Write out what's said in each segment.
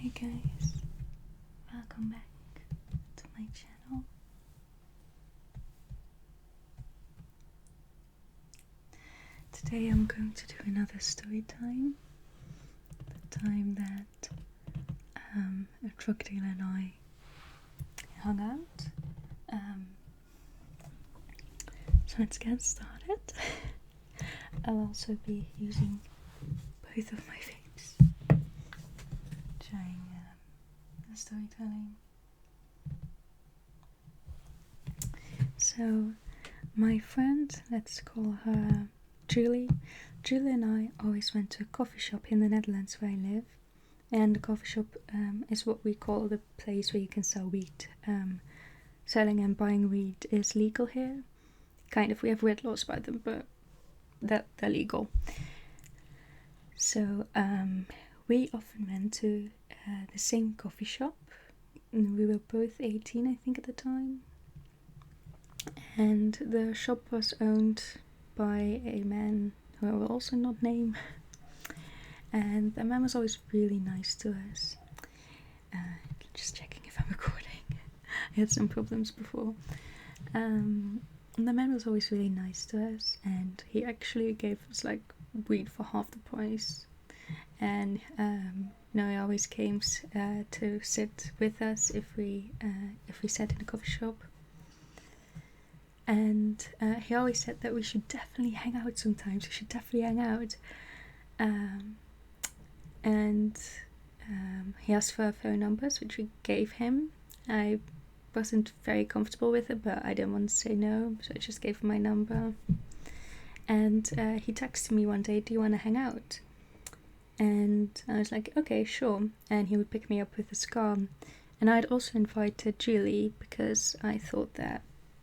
Hey guys, welcome back to my channel. Today I'm going to do another story time. The time that a drug dealer and I hung out. So let's get started. I'll also be using both of my vapes during the storytelling. So my friend, let's call her Julie. Julie and I always went to a coffee shop in the Netherlands where I live. And the coffee shop is what we call the place where you can sell weed. Selling and buying weed is legal here. Kind of, we have weird laws about them, but they're legal. So we often went to the same coffee shop. And we were both 18, I think, at the time. And the shop was owned by a man who I will also not name. And the man was always really nice to us. Just checking if I'm recording. I had some problems before. The man was always really nice to us, and he actually gave us like weed for half the price. And he always came to sit with us if we sat in a coffee shop. And he always said that we should definitely hang out sometimes. We should definitely hang out. He asked for our phone numbers, which we gave him. I wasn't very comfortable with it, but I didn't want to say no, so I just gave him my number. And he texted me one day, "Do you want to hang out?" And I was like, okay, sure. And he would pick me up with his car. And I'd also invited Julie because I thought that,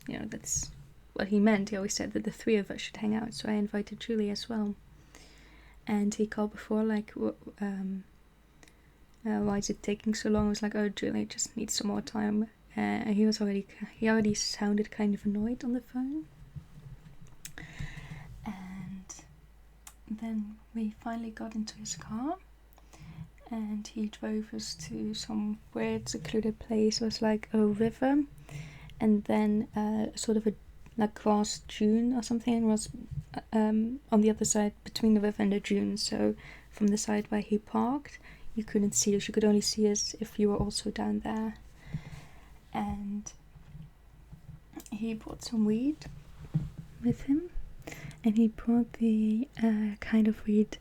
that's what he meant. He always said that the three of us should hang out, so I invited Julie as well. And he called before, like, why is it taking so long? I was like, oh, Julie just needs some more time. He already sounded kind of annoyed on the phone. And then we finally got into his car, and he drove us to some weird secluded place. It was like a river, and then sort of a grass dune or something was on the other side between the river and the dune. So from the side where he parked, you couldn't see us. You could only see us if you were also down there. And he brought some weed with him, and he brought the kind of weed,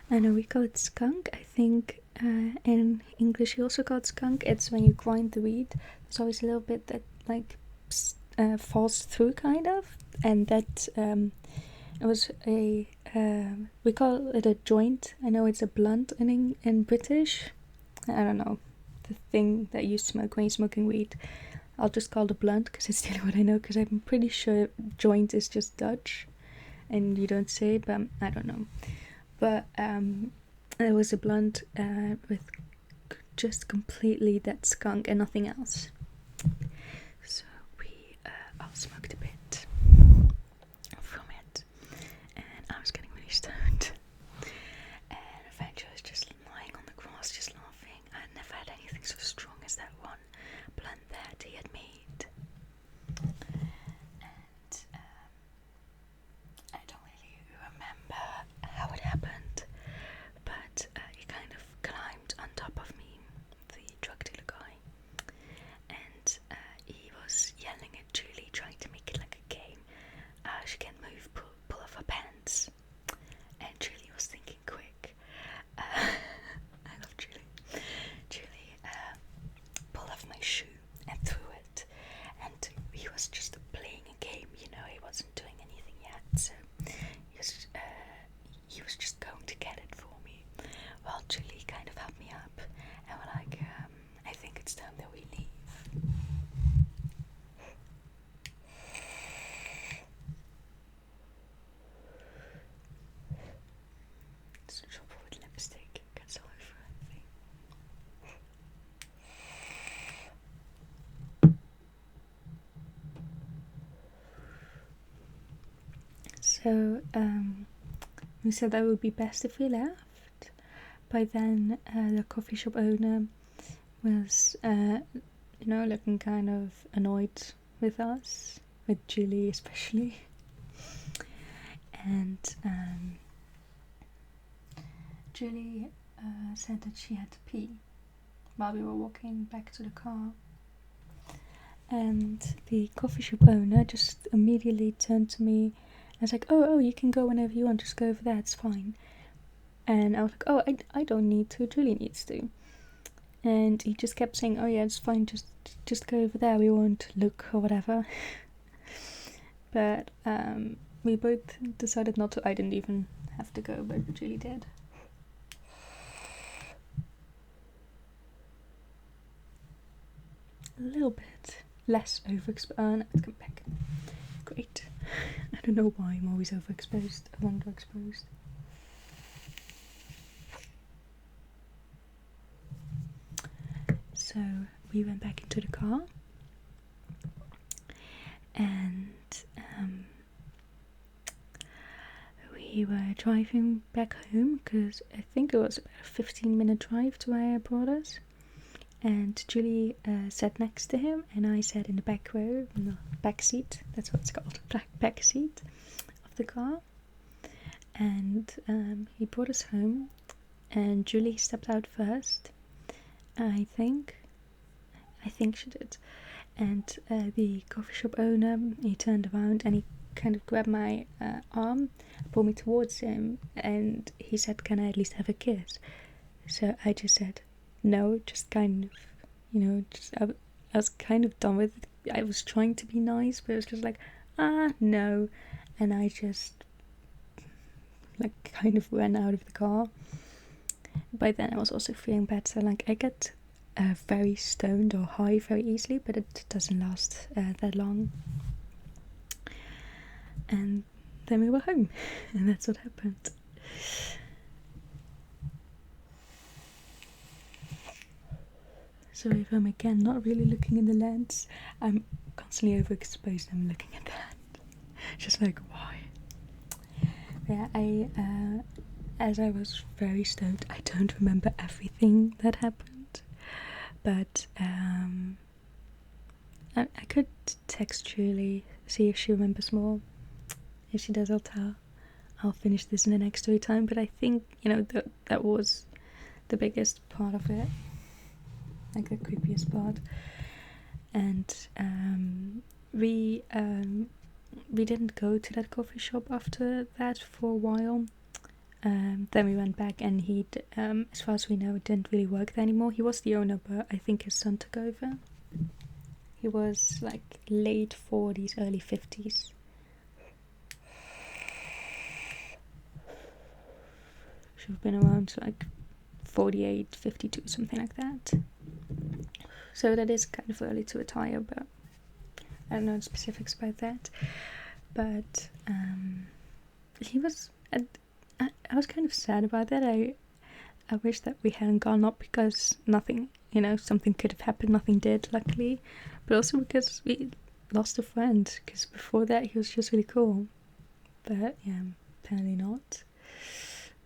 I know we call it skunk. I think in English you also call it skunk. It's when you grind the weed, there's always a little bit that falls through, kind of, and that it was a we call it a joint. I know it's a blunt in British. I don't know, the thing that you smoke when you're smoking weed. I'll just call it a blunt because it's still what I know, because I'm pretty sure joint is just Dutch and you don't say it, but I don't know. But there was a blunt with just completely that skunk and nothing else. So we all smoked a bit from it, and I was getting really stoned. And eventually I was just lying on the grass, just laughing. I had never had anything so strong as that one blunt that he had made. And I don't really remember how it happened, but he kind of climbed on top of me, the drug dealer guy, and he was yelling at Julie, trying to make it like a game. She can't move, pull off her pants. And Julie was thinking quick. I love Julie. Julie pulled off my shoe and threw it, and he was just playing a game, he wasn't doing anything yet, so he was just going to get it for me. Well, Julie kind of helped me up, and we're like, I think it's time that we leave. It's trouble with lipstick, it gets all over everything. So we said that it would be best if we left. By then the coffee shop owner was, looking kind of annoyed with us, with Julie especially. And Julie said that she had to pee while we were walking back to the car. And the coffee shop owner just immediately turned to me and was like, oh, you can go whenever you want, just go over there, it's fine. And I was like, oh, I don't need to, Julie needs to. And he just kept saying, oh yeah, it's fine, just go over there, we won't look or whatever. But we both decided not to. I didn't even have to go, but Julie did. A little bit less overexposed. Now it's come back. Great. I don't know why I'm always overexposed or underexposed. So we went back into the car, and we were driving back home because I think it was about a 15-minute drive to where I brought us. And Julie sat next to him, and I sat in the back row, in the back seat. That's what it's called, back seat of the car. And he brought us home, and Julie stepped out first. I think she did. And the coffee shop owner, he turned around and he kind of grabbed my arm, pulled me towards him, and he said, can I at least have a kiss? So I just said no, just kind of, I was kind of done with it. I was trying to be nice, but it was just like, no. And I just kind of ran out of the car. By then I was also feeling bad, so I get very stoned or high very easily, but it doesn't last that long. And then we were home, and that's what happened. So if I'm again not really looking in the lens, I'm constantly overexposed. I'm looking at that, just why? Yeah, as I was very stoned, I don't remember everything that happened, but I could text Julie, see if she remembers more. If she does, I'll finish this in the next story time. But I think that was the biggest part of it, the creepiest part. And we didn't go to that coffee shop after that for a while. Then we went back, and he, as far as we know, didn't really work there anymore. He was the owner, but I think his son took over. He was late 40s, early 50s. Should have been around 48, 52, something like that. So that is kind of early to retire, but I don't know the specifics about that. But he was. I was kind of sad about that. I wish that we hadn't gone, not because nothing, something could have happened, nothing did, luckily, but also because we lost a friend, because before that he was just really cool. But yeah, apparently not.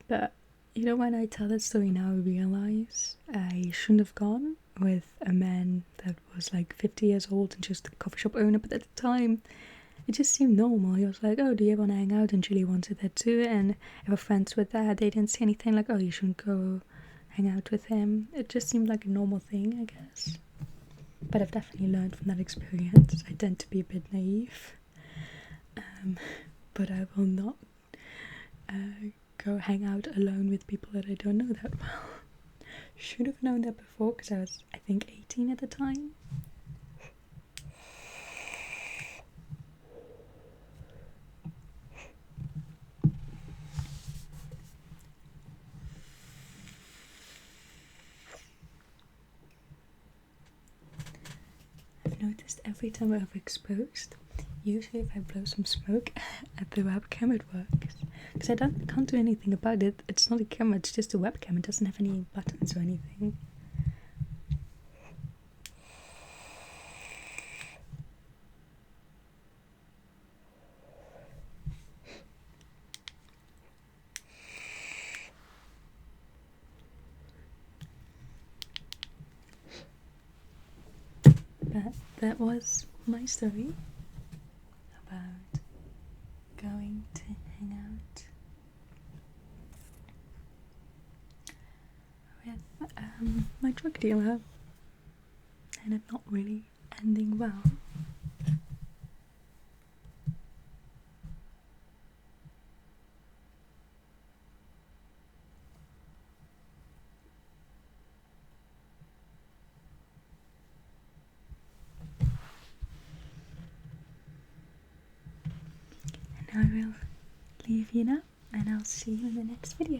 But when I tell that story now, I realise I shouldn't have gone with a man that was 50 years old and just a coffee shop owner, but at the time it just seemed normal. He was like, oh, do you ever want to hang out? And Julie wanted that too, and if our friends were there, they didn't say anything oh, you shouldn't go hang out with him. It just seemed like a normal thing, I guess. But I've definitely learned from that experience. I tend to be a bit naive, but I will not go hang out alone with people that I don't know that well. Should have known that before, because I was, I think, 18 at the time. I've noticed every time I'm overexposed, usually if I blow some smoke at the webcam, it works. Because I can't do anything about it. It's not a camera, it's just a webcam. It doesn't have any buttons or anything. But that was my story about going to hang out with my drug dealer, and it not really ending well. And I will leave you now, and I'll see you in the next video.